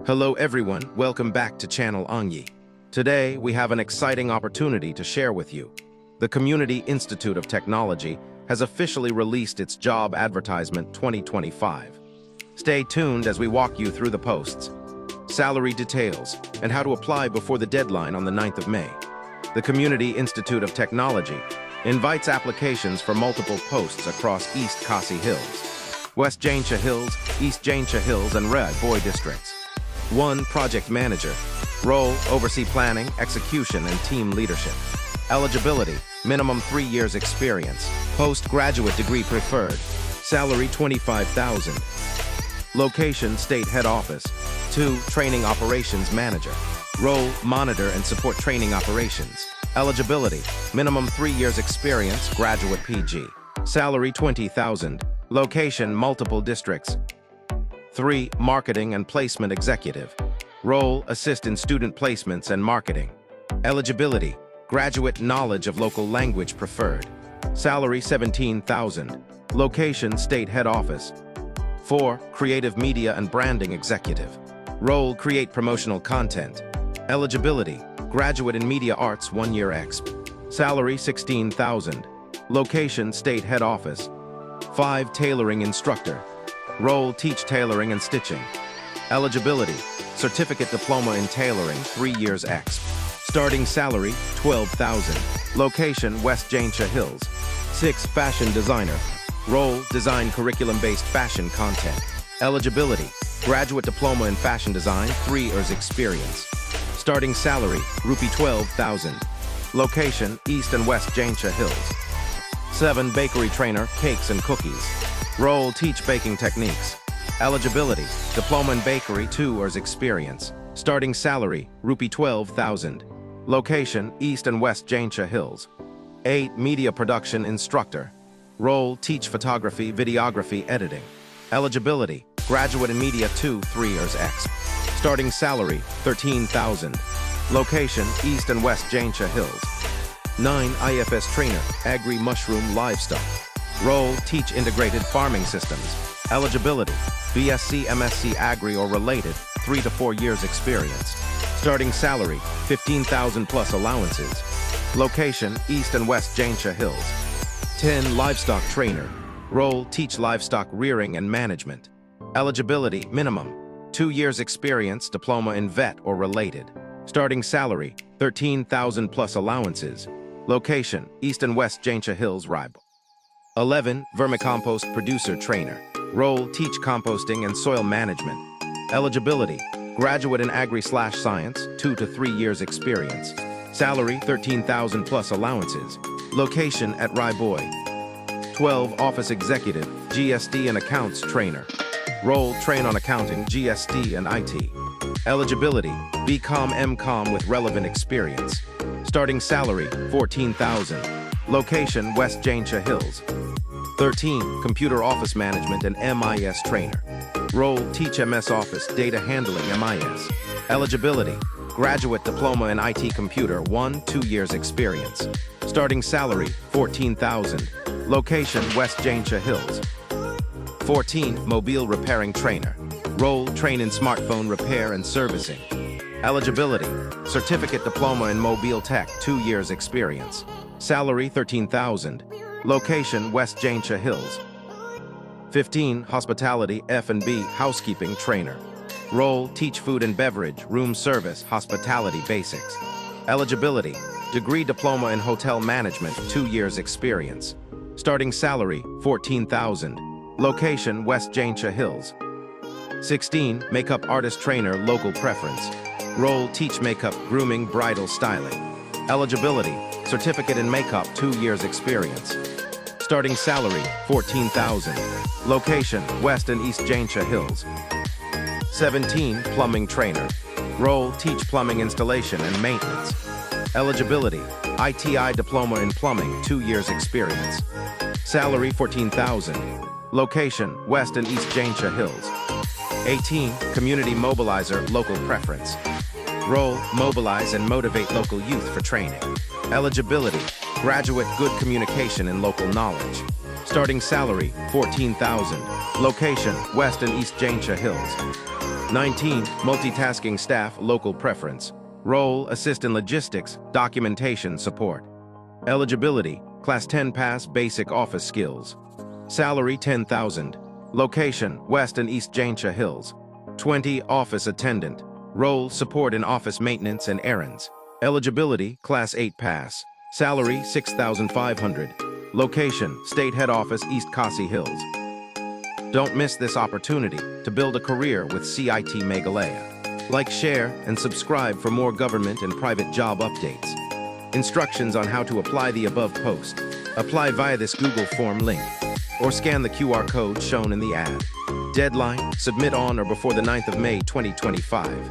Hello everyone, welcome back to Channel Angyi. Today, we have an exciting opportunity to share with you. The Community Institute of Technology has officially released its Job Advertisement 2025. Stay tuned as we walk you through the posts, salary details, and how to apply before the deadline on the 9th of May. The Community Institute of Technology invites applications for multiple posts across East Khasi Hills, West Jaintia Hills, East Jaintia Hills, and Ri Bhoi districts. 1. Project Manager. Role, oversee planning, execution, and team leadership. Eligibility, minimum 3 years experience. Postgraduate degree preferred. Salary $25,000. Location, state head office. 2. Training operations manager. Role, monitor and support training operations. Eligibility, minimum 3 years experience, graduate PG. Salary $20,000. Location, multiple districts. 3. Marketing and Placement Executive. Role, assist in student placements and marketing. Eligibility, graduate knowledge of local language preferred. Salary $17,000. Location, state head office. 4. Creative Media and Branding Executive. Role, create promotional content. Eligibility, graduate in media arts 1 year exp. Salary $16,000. Location, state head office. 5. Tailoring instructor. Role, teach tailoring and stitching. Eligibility, certificate diploma in tailoring 3 years exp. Starting salary $12,000. Location, West Jaintia Hills. 6. Fashion designer. Role, design curriculum-based fashion content. Eligibility, graduate diploma in fashion design 3 years experience. Starting salary Rupee 12,000. Location, East and West Jaintia Hills. 7. Bakery trainer, cakes and cookies. Role, teach baking techniques. Eligibility, diploma in bakery 2 years experience. Starting salary Rupee 12,000. Location, East and West Jaintia Hills. 8. Media production instructor. Role, teach photography, videography, editing. Eligibility, graduate in media 3 years exp. Starting salary $13,000. Location, East and West Jaintia Hills. 9. IFS trainer, agri mushroom livestock. Role, teach integrated farming systems. Eligibility, BSc, MSc Agri or related, 3 to 4 years experience. Starting salary, $15,000 plus allowances. Location, East and West Jaintia Hills. 10. Livestock trainer. Role, teach livestock rearing and management. Eligibility, minimum 2 years experience, diploma in vet or related. Starting salary, $13,000 plus allowances. Location, East and West Jaintia Hills, Ri Bhoi. 11. Vermicompost producer trainer. Role, teach composting and soil management. Eligibility, graduate in agri/science, 2 to 3 years experience. Salary, $13,000 plus allowances. Location at Ri Bhoi. 12. Office executive, GST and accounts trainer. Role, train on accounting, GST and IT. Eligibility, BCom, MCom with relevant experience. Starting salary, $14,000. Location, West Jaintia Hills. 13. Computer office management and MIS trainer. Role, teach MS Office, data handling, MIS. Eligibility, graduate diploma in IT computer 1-2 years experience. Starting salary, $14,000. Location, West Jaintia Hills. 14. Mobile repairing trainer. Role, train in smartphone repair and servicing. Eligibility, certificate diploma in mobile tech 2 years experience. Salary, $13,000. Location, West Jaintia Hills. 15. Hospitality, F&B, housekeeping trainer. Role, teach food and beverage, room service, hospitality basics. Eligibility, degree diploma in hotel management 2 years experience. Starting salary, $14,000. Location, West Jaintia Hills. 16. Makeup artist trainer, local preference. Role, teach makeup, grooming, bridal styling. Eligibility, certificate in makeup 2 years experience. Starting salary, $14,000. Location, West and East Jaintia Hills. 17. Plumbing trainer. Role, teach plumbing installation and maintenance. Eligibility, ITI diploma in plumbing 2 years experience. Salary, $14,000. Location, West and East Jaintia Hills. 18. Community mobilizer, local preference. Role, mobilize and motivate local youth for training. Eligibility, graduate good communication and local knowledge. Starting salary, $14,000. Location, West and East Jaintia Hills. 19. Multitasking staff, local preference. Role, assist in logistics, documentation support. Eligibility, Class 10 pass, basic office skills. Salary, 10,000. Location, West and East Jaintia Hills. 20. Office attendant. Role, support in office maintenance and errands. Eligibility, Class 8 pass. Salary, 6,500. Location, State Head Office, East Khasi Hills. Don't miss this opportunity to build a career with CIT Meghalaya. Like, share, and subscribe for more government and private job updates. Instructions on how to apply the above post. Apply via this Google form link, or scan the QR code shown in the ad. Deadline, submit on or before the 9th of May 2025.